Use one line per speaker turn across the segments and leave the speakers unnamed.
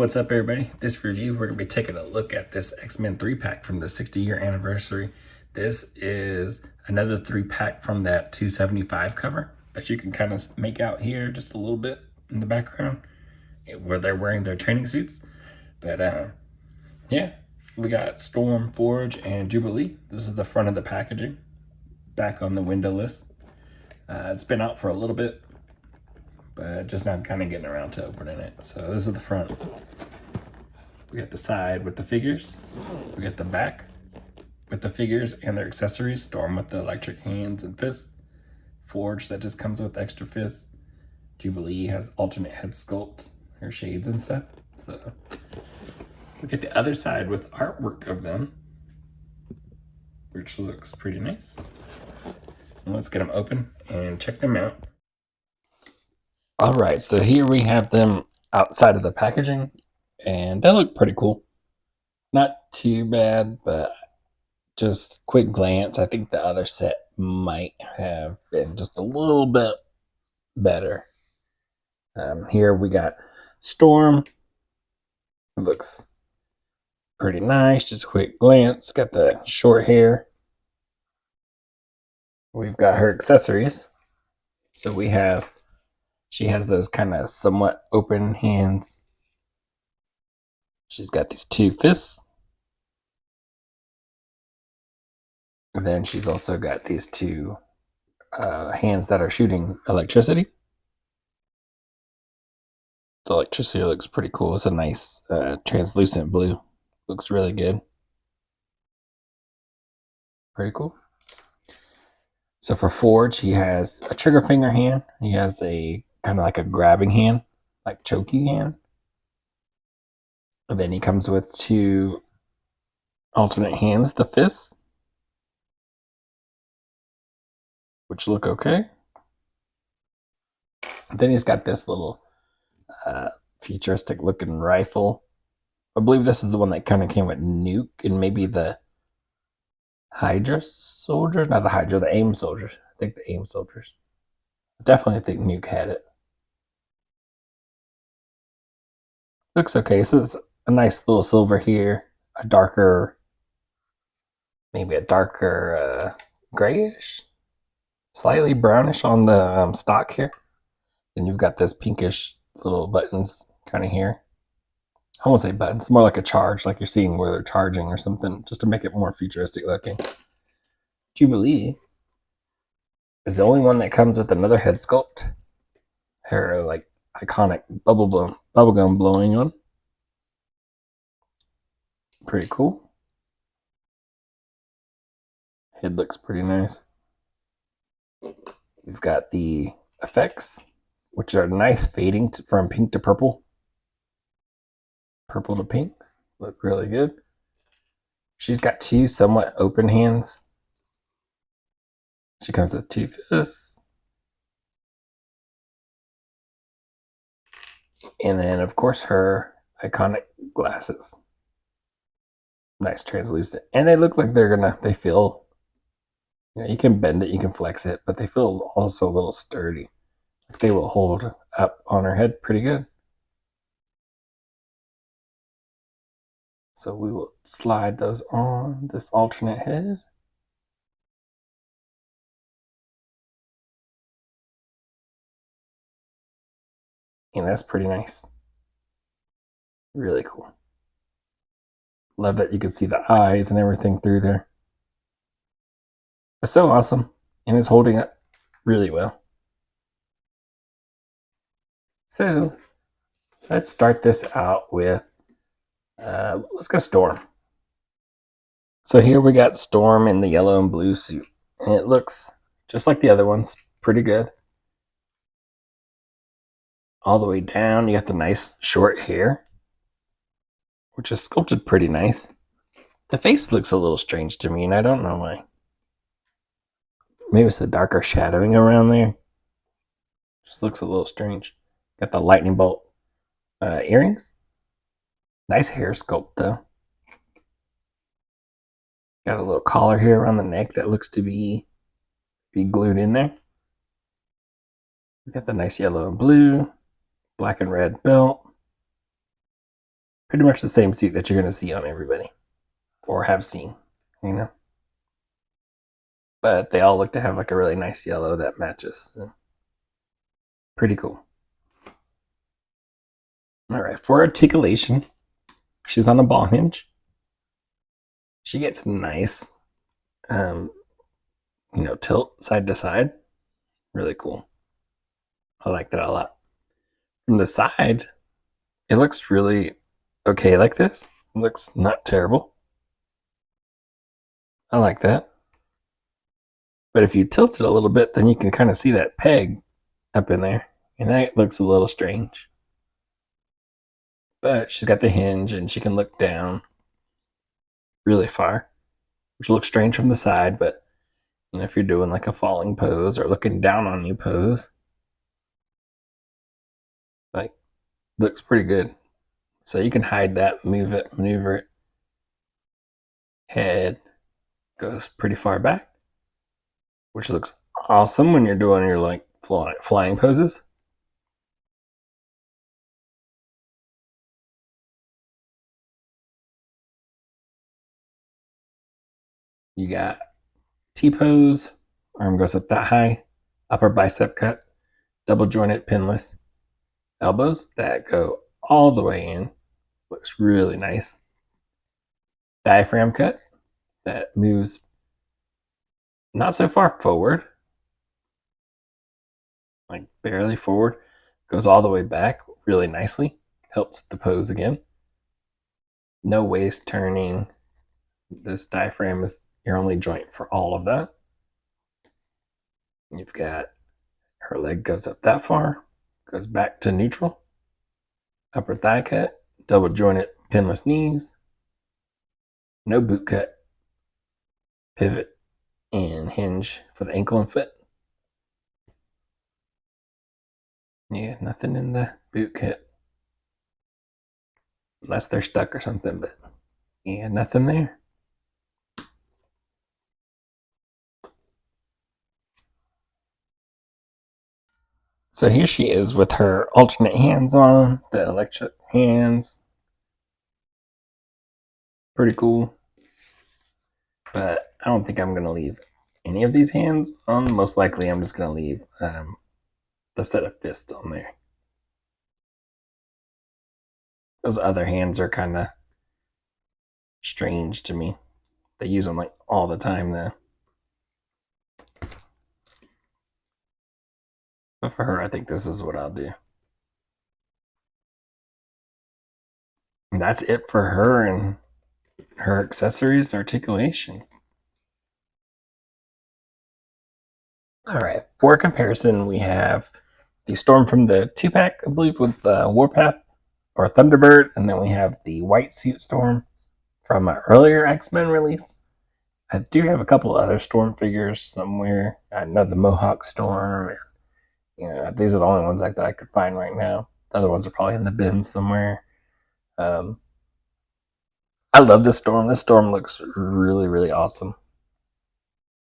What's up, everybody? This review, we're going to be taking a look at this X-Men 3-pack from the 60-year anniversary. This is another 3-pack from that 275 cover that you can kind of make out here just a little bit in the background where they're wearing their training suits. But yeah, we got Storm, Forge, and Jubilee. This is the front of the packaging, back on the window list. It's been out for a little bit, but just now kind of getting around to opening it. So this is the front. We got the side with the figures. We got the back with the figures and their accessories. Storm with the electric hands and fists. Forge that just comes with extra fists. Jubilee has alternate head sculpt, her shades and stuff. So we get the other side with artwork of them, which looks pretty nice. And let's get them open and check them out. All right, so here we have them outside of the packaging, and they look pretty cool. Not too bad, but just quick glance, I think the other set might have been just a little bit better. Here we got Storm. It looks pretty nice, just a quick glance. Got the short hair. We've got her accessories. So she has those kind of somewhat open hands. She's got these two fists. And then she's also got these two hands that are shooting electricity. The electricity looks pretty cool. It's a nice translucent blue. Looks really good. Pretty cool. So for Forge, he has a trigger finger hand. He has a kind of like a grabbing hand, like choking hand. And then he comes with two alternate hands, the fists, which look okay. And then he's got this little futuristic looking rifle. I believe this is the one that kind of came with Nuke and maybe the Hydra soldiers, not the Hydra, the AIM soldiers. I think the AIM soldiers. Definitely think Nuke had it. Looks okay. This is a nice little silver here, a darker, maybe a darker grayish, slightly brownish on the stock here. Then you've got this pinkish little buttons kind of here. I won't say buttons, more like a charge, like you're seeing where they're charging or something, just to make it more futuristic looking. Jubilee is the only one that comes with another head sculpt. Her like iconic bubblegum blowing one. Pretty cool. Head looks pretty nice. We've got the effects, which are nice fading from pink to purple. Purple to pink. Look really good. She's got two somewhat open hands. She comes with two fists. And then, of course, her iconic glasses. Nice translucent. And they look like they feel, you can bend it, you can flex it, but they feel also a little sturdy. Like they will hold up on her head pretty good. So we will slide those on this alternate head. And that's pretty nice. Really cool. Love that you can see the eyes and everything through there. It's so awesome. And it's holding up really well. So let's start this out with, let's go Storm. So here we got Storm in the yellow and blue suit. And it looks just like the other ones. Pretty good. All the way down, you got the nice short hair, which is sculpted pretty nice. The face looks a little strange to me, and I don't know why. Maybe it's the darker shadowing around there. Just looks a little strange. Got the lightning bolt earrings. Nice hair sculpt, though. Got a little collar here around the neck that looks to be glued in there. We got the nice yellow and blue, black and red belt. pretty much the same suit that you're going to see on everybody or have seen, you know. But they all look to have like a really nice yellow that matches. So, pretty cool. All right, for articulation, she's on a ball hinge. She gets nice, um, tilt side to side. Really cool. I like that a lot. From the side, it looks really okay like this. It looks not terrible. I like that. But if you tilt it a little bit, then you can kind of see that peg up in there. And that looks a little strange. But she's got the hinge and she can look down really far, which looks strange from the side. But if you're doing like a falling pose or looking down on you pose, like, looks pretty good. So you can hide that, move it, maneuver it. Head goes pretty far back, which looks awesome when you're doing your like flying poses. You got T-pose, arm goes up that high, upper bicep cut, double jointed pinless elbows that go all the way in. Looks really nice. Diaphragm cut that moves not so far forward, like barely forward, goes all the way back really nicely. Helps the pose again. No waist turning. This diaphragm is your only joint for all of that. You've got her leg goes up that far, goes back to neutral. Upper thigh cut, double jointed pinless knees. No boot cut. Pivot and hinge for the ankle and foot. Yeah, nothing in the boot cut. Unless they're stuck or something, but yeah, nothing there. So here she is with her alternate hands on, the electric hands. Pretty cool. But I don't think I'm going to leave any of these hands on. Most likely I'm just going to leave the set of fists on there. Those other hands are kind of strange to me. They use them like all the time though. But for her, I think this is what I'll do. And that's it for her and her accessories articulation. All right, for comparison, we have the Storm from the 2-pack, I believe, with the Warpath or Thunderbird, and then we have the White Suit Storm from an earlier X-Men release. I do have a couple other Storm figures somewhere. I know the Mohawk Storm. These are the only ones that I could find right now. The other ones are probably in the bin somewhere. I love this Storm. This Storm looks really, really awesome.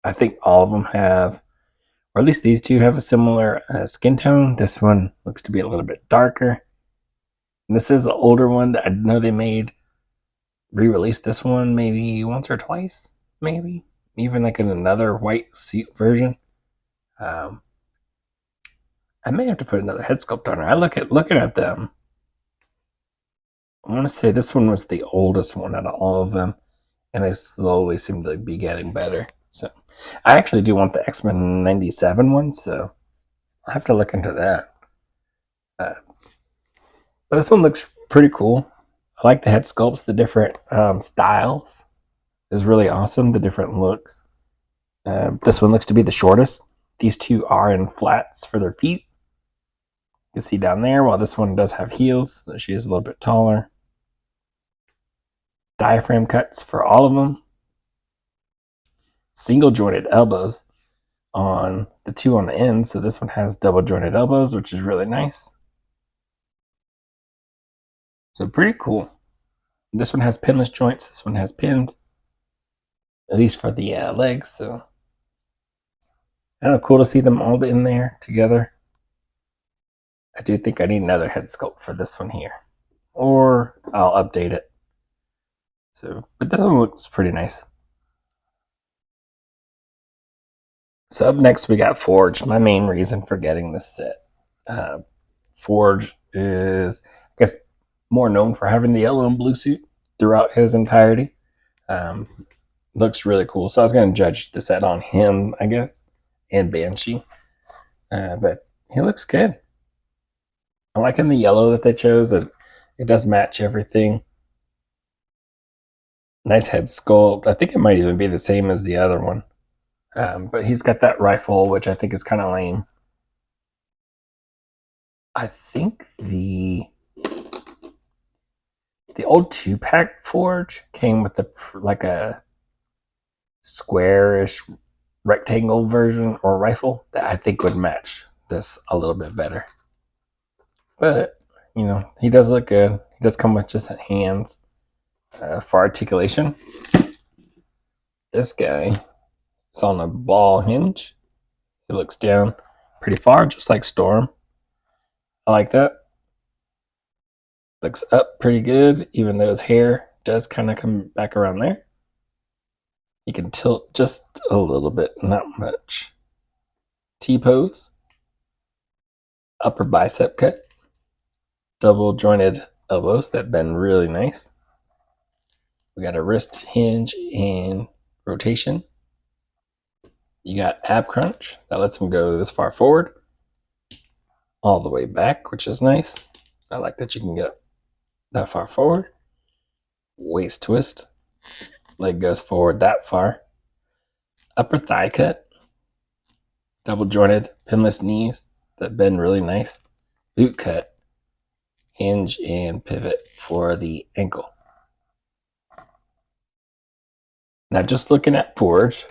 I think all of them have, or at least these two have a similar skin tone. This one looks to be a little bit darker. And this is an older one that I know they re-released this one maybe once or twice, maybe. Even like in another white suit version. I may have to put another head sculpt on her. Looking at them, I want to say this one was the oldest one out of all of them, and they slowly seem to be getting better. So I actually do want the X-Men 97 one, so I'll have to look into that. But this one looks pretty cool. I like the head sculpts, the different styles is really awesome, the different looks. This one looks to be the shortest. These two are in flats for their feet. You can see down there, while this one does have heels, so she is a little bit taller. Diaphragm cuts for all of them. Single jointed elbows on the two on the end, so this one has double jointed elbows, which is really nice. So pretty cool. This one has pinless joints. This one has pinned, at least for the legs. So I don't know, cool to see them all in there together. I do think I need another head sculpt for this one here. or I'll update it. So, but that one looks pretty nice. So up next we got Forge. My main reason for getting this set. Uh, Forge is, I guess, more known for having the yellow and blue suit throughout his entirety. Um, Looks really cool. So I was going to judge the set on him, I guess, and Banshee. But he looks good. I like him the yellow that they chose. It does match everything. Nice head sculpt. I think it might even be the same as the other one. But he's got that rifle, which I think is kind of lame. I think the old 2-pack Forge came with like a squarish rectangle version or rifle that I think would match this a little bit better. But he does look good. He does come with just hands for articulation. This guy is on a ball hinge. He looks down pretty far, just like Storm. I like that. Looks up pretty good, even though his hair does kind of come back around there. You can tilt just a little bit, not much. T-pose. Upper bicep cut. Double jointed elbows that bend really nice. We got a wrist hinge and rotation. You got ab crunch that lets him go this far forward, all the way back, which is nice. I like that you can get that far forward. Waist twist. Leg goes forward that far. Upper thigh cut. Double jointed pinless knees that bend really nice. Boot cut. Hinge and pivot for the ankle. Now just looking at Forge,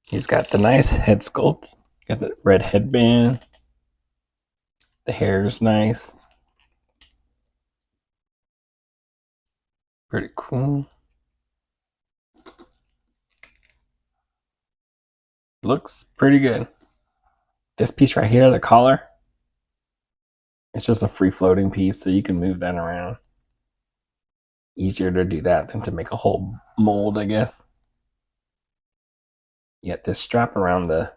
he's got the nice head sculpt. Got the red headband. The hair is nice. Pretty cool. Looks pretty good. This piece right here, the collar, it's just a free floating piece, so you can move that around. Easier to do that than to make a whole mold, I guess. You got this strap around the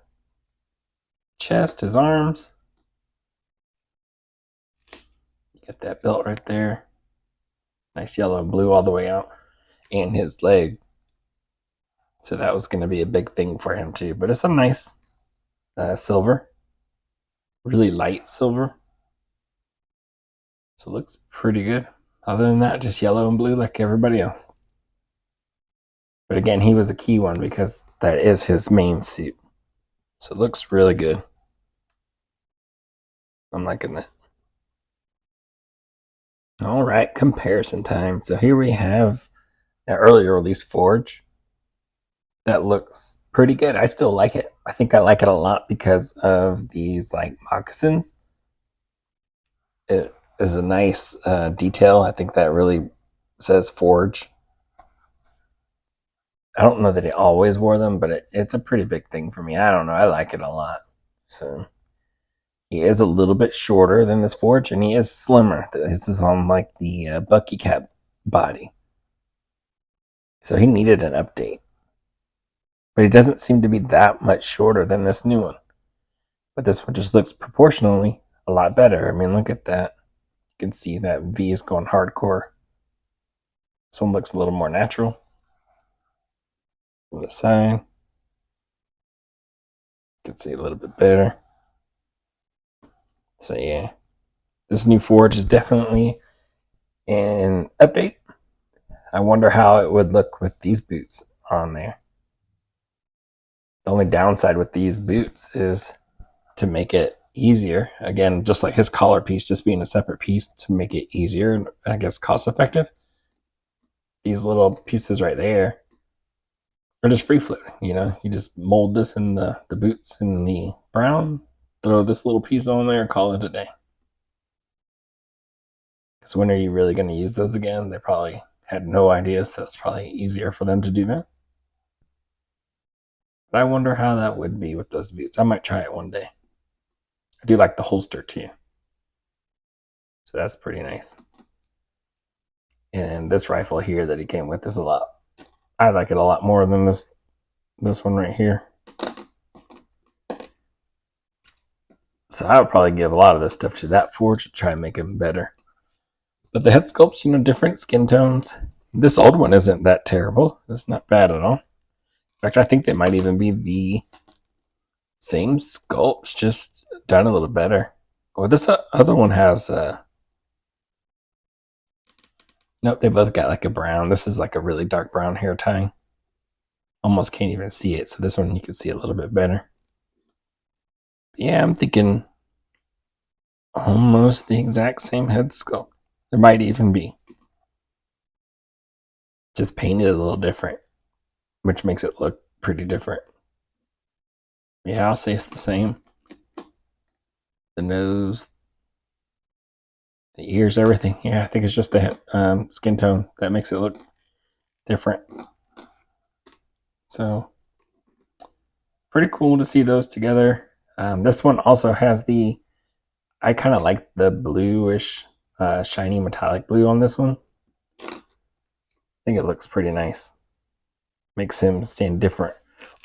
chest, his arms. You got that belt right there. Nice yellow and blue all the way out. And his leg. So that was going to be a big thing for him too. But it's a nice silver. Really light silver. So it looks pretty good. Other than that, just yellow and blue like everybody else. But again, he was a key one because that is his main suit. So it looks really good. I'm liking that. All right, comparison time. So here we have an earlier release Forge that looks pretty good. I still like it. I think I like it a lot because of these like moccasins. It is a nice detail. I think that really says Forge. I don't know that he always wore them, but it's a pretty big thing for me. I don't know. I like it a lot. So he is a little bit shorter than this Forge, and he is slimmer. This is on like the Bucky Cap body. So he needed an update. But he doesn't seem to be that much shorter than this new one. But this one just looks proportionally a lot better. I mean, look at that. You can see that V is going hardcore. This one looks a little more natural. On the side, you can see a little bit better. So yeah, this new Forge is definitely an update. I wonder how it would look with these boots on there. The only downside with these boots is to make it easier. Again, just like his collar piece, just being a separate piece to make it easier and I guess cost effective. These little pieces right there are just free floating. You just mold this in the boots in the brown, throw this little piece on there, and call it a day. Because when are you really going to use those again? They probably had no idea, so it's probably easier for them to do that. But I wonder how that would be with those boots. I might try it one day. I do like the holster too. So that's pretty nice. And this rifle here that he came with is a lot. I like it a lot more than this one right here. So I would probably give a lot of this stuff to that forge to try and make him better. But the head sculpt's, different skin tones. This old one isn't that terrible. It's not bad at all. In fact, I think they might even be the same sculpts, just done a little better. Well, this other one has nope, they both got like a brown. This is like a really dark brown hair tie. Almost can't even see it. So this one you can see a little bit better. Yeah, I'm thinking almost the exact same head sculpt. There might even be. Just painted a little different, which makes it look pretty different. Yeah, I'll say it's the same. The nose, the ears, everything. Yeah, I think it's just the skin tone that makes it look different. So, pretty cool to see those together. This one also has I kind of like the bluish, shiny metallic blue on this one. I think it looks pretty nice. Makes him stand different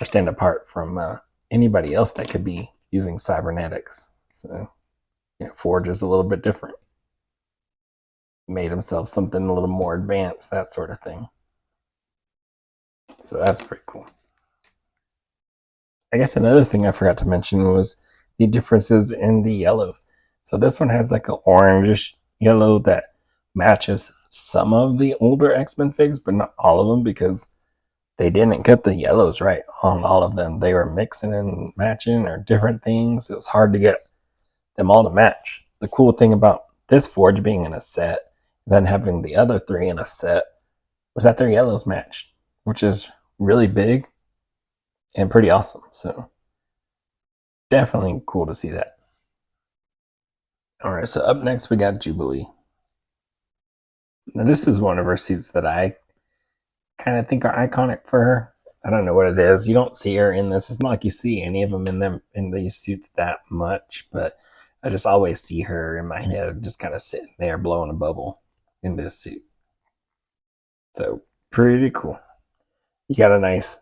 or stand apart from anybody else that could be using cybernetics. So, Forge is a little bit different. Made himself something a little more advanced, that sort of thing. So that's pretty cool. I guess another thing I forgot to mention was the differences in the yellows. So this one has like an orangish yellow that matches some of the older X-Men figs, but not all of them because they didn't get the yellows right on all of them. They were mixing and matching or different things. It was hard to get them all to match. The cool thing about this Forge being in a set, then having the other three in a set, was that their yellows matched, which is really big and pretty awesome. So definitely cool to see that. All right, so up next we got Jubilee. Now this is one of her suits that I kind of think are iconic for her. I don't know what it is. You don't see her in this. It's not like you see any of them in these suits that much, but I just always see her in my head, just kind of sitting there blowing a bubble in this suit. So pretty cool. You got a nice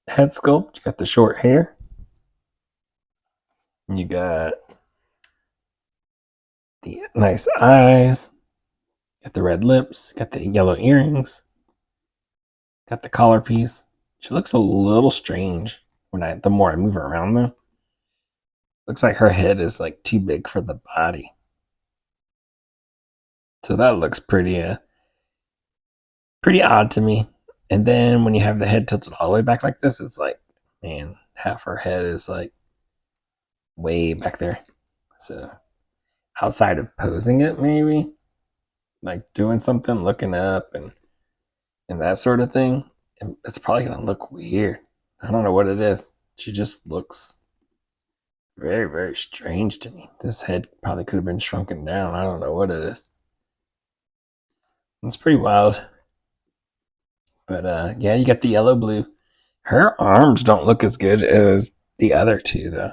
head sculpt. You got the short hair. You got the nice eyes. Got the red lips. Got the yellow earrings. Got the collar piece. She looks a little strange the more I move her around though. Looks like her head is like too big for the body. So that looks pretty odd to me. And then when you have the head tilted all the way back like this, it's like, man, half her head is like way back there. So outside of posing it, maybe like doing something, looking up and that sort of thing, it's probably gonna look weird. I don't know what it is. She just looks very, very strange to me. This head probably could have been shrunken down. I don't know what it is. It's pretty wild. But yeah, you got the yellow blue. Her arms don't look as good as the other two, though.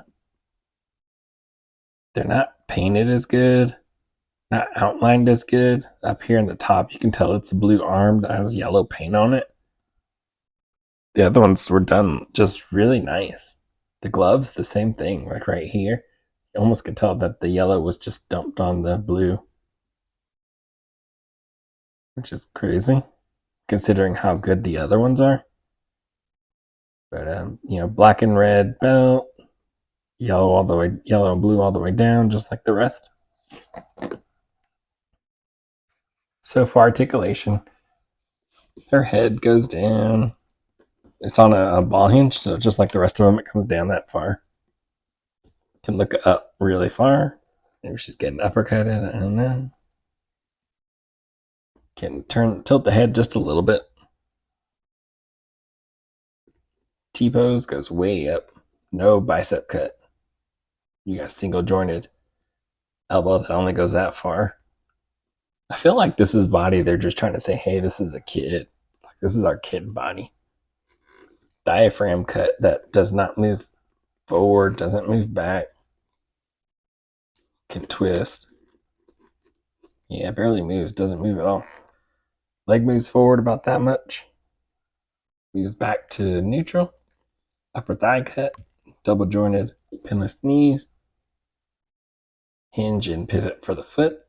They're not painted as good, not outlined as good. Up here in the top, you can tell it's a blue arm that has yellow paint on it. The other ones were done just really nice. The gloves, the same thing, like right here. You almost could tell that the yellow was just dumped on the blue, which is crazy considering how good the other ones are. But black and red belt, yellow and blue all the way down, just like the rest. So for articulation, her head goes down. It's on a ball hinge, so just like the rest of them, it comes down that far. Can look up really far. Maybe she's getting uppercutted. I don't know. Can tilt the head just a little bit. T-pose goes way up. No bicep cut. You got single jointed elbow that only goes that far. I feel like this is body. They're just trying to say, hey, this is a kid. Like, this is our kid body. Diaphragm cut that does not move forward, doesn't move back. Can twist. Yeah, barely moves, doesn't move at all. Leg moves forward about that much. Moves back to neutral. Upper thigh cut. Double jointed pinless knees. Hinge and pivot for the foot.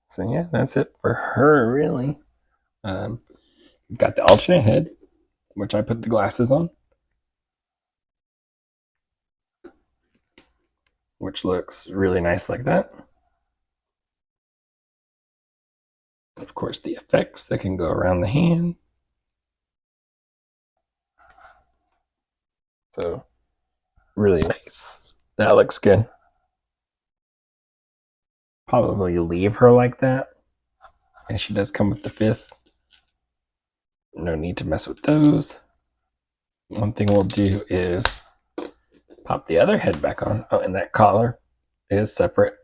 So yeah, that's it for her really. Um, got the alternate head, which I put the glasses on, which looks really nice like that. Of course, the effects that can go around the hand. So really nice. That looks good. Probably leave her like that. And she does come with the fist. No need to mess with those. One thing we'll do is pop the other head back on. Oh, and that collar is separate.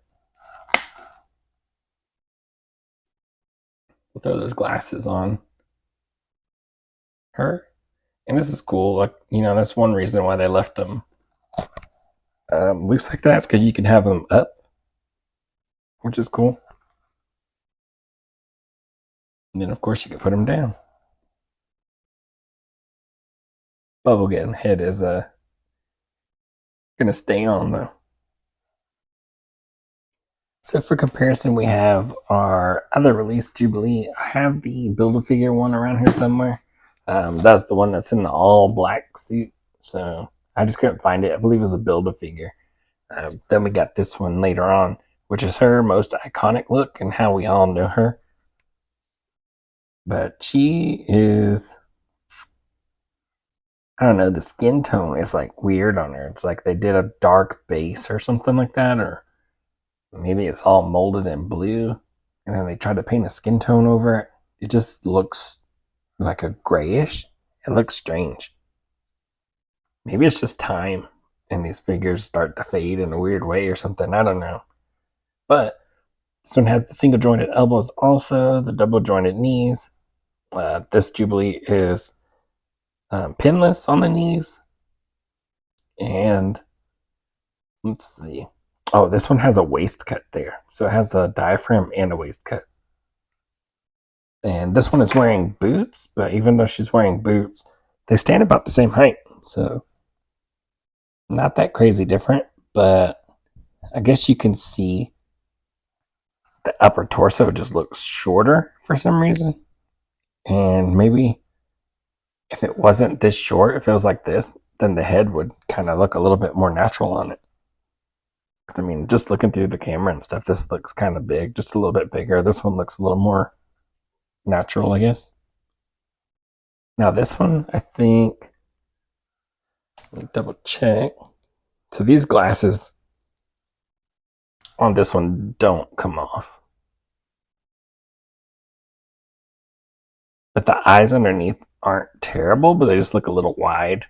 We'll throw those glasses on her. And this is cool. Like, that's one reason why they left them loose like that. It's because you can have them up, which is cool. And then, of course, you can put them down. Bubblegum head is going to stay on, though. So for comparison, we have our other release, Jubilee. I have the Build-A-Figure one around here somewhere. That's the one that's in the all-black suit. So I just couldn't find it. I believe it was a Build-A-Figure. Then we got this one later on, which is her most iconic look and how we all know her. But she is, I don't know, the skin tone is like weird on her. It's like they did a dark base or something like that, or maybe it's all molded in blue and then they tried to paint a skin tone over it. It just looks like a grayish. It looks strange. Maybe it's just time and these figures start to fade in a weird way or something. I don't know. But this one has the single jointed elbows also, the double jointed knees. This Jubilee is pinless on the knees. And let's see. Oh, this one has a waist cut there. So it has a diaphragm and a waist cut. And this one is wearing boots, but even though she's wearing boots, they stand about the same height. So not that crazy different, but I guess you can see the upper torso just looks shorter for some reason. And maybe if it wasn't this short, if it was like this, then the head would kind of look a little bit more natural on it. I mean, just looking through the camera and stuff, this looks kind of big, just a little bit bigger. This one looks a little more natural, I guess. Now this one, I think, let me double check. So these glasses on this one don't come off. But the eyes underneath aren't terrible, but they just look a little wide.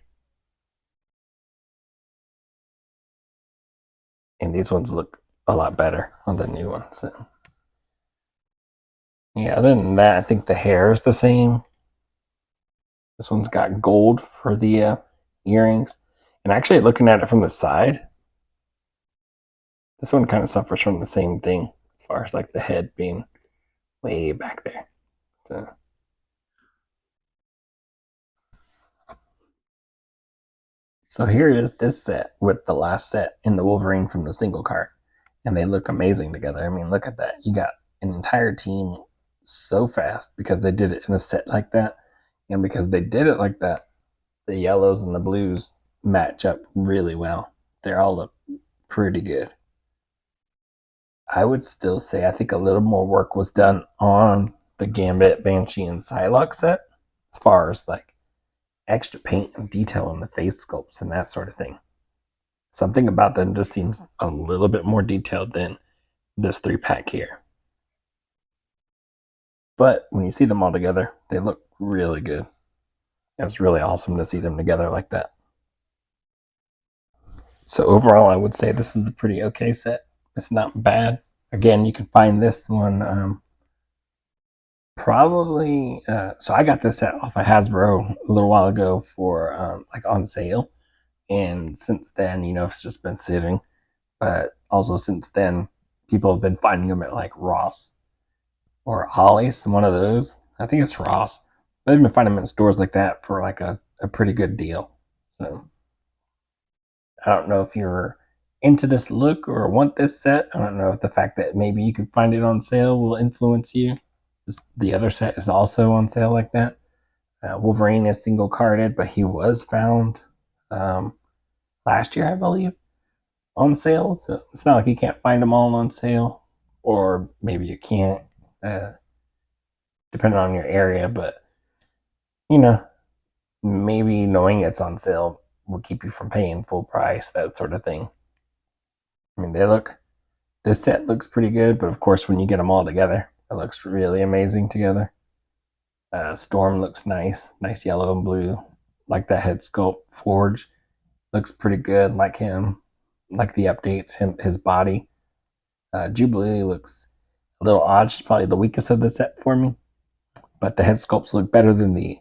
And these ones look a lot better on the new ones. So. Yeah, other than that, I think the hair is the same. This one's got gold for the earrings. And actually, looking at it from the side, this one kind of suffers from the same thing as far as like the head being way back there. So here is this set with the last set in the Wolverine from the single cart. And they look amazing together. I mean, look at that. You got an entire team so fast because they did it in a set like that. And because they did it like that, the yellows and the blues match up really well. They all look pretty good. I would still say I think a little more work was done on the Gambit, Banshee, and Psylocke set as far as like extra paint and detail on the face sculpts and that sort of thing. Something about them just seems a little bit more detailed than this 3-pack here. But when you see them all together, they look really good. It's really awesome to see them together like that. So overall, I would say this is a pretty okay set. It's not bad. Again, you can find this one probably. So I got this set off of Hasbro a little while ago for like on sale, and since then, it's just been sitting. But also since then, people have been finding them at like Ross or Ollie's, one of those. I think it's Ross. But they've been finding them in stores like that for like a pretty good deal. So I don't know if you're into this look or want this set. I don't know if the fact that maybe you can find it on sale will influence you. The other set is also on sale like that. Wolverine is single carded, but he was found um, last year, I believe, on sale. So it's not like you can't find them all on sale, or maybe you can't, uh, depending on your area. But you know, maybe knowing it's on sale will keep you from paying full price, that sort of thing. I mean, this set looks pretty good, but of course, when you get them all together, it looks really amazing together. Storm looks nice yellow and blue, like that head sculpt. Forge looks pretty good, like him, like the updates, his body. Jubilee looks a little odd. She's probably the weakest of the set for me, but the head sculpts look better than the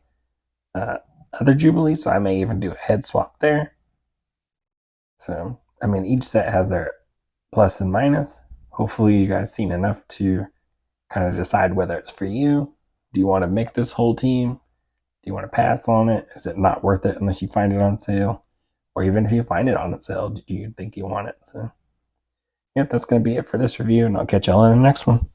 uh, other Jubilee, so I may even do a head swap there. So, I mean, each set has their plus and minus. Hopefully, you guys seen enough to kind of decide whether it's for you. Do you want to make this whole team? Do you want to pass on it? Is it not worth it unless you find it on sale? Or even if you find it on sale, do you think you want it? So, yeah, that's going to be it for this review, and I'll catch y'all in the next one.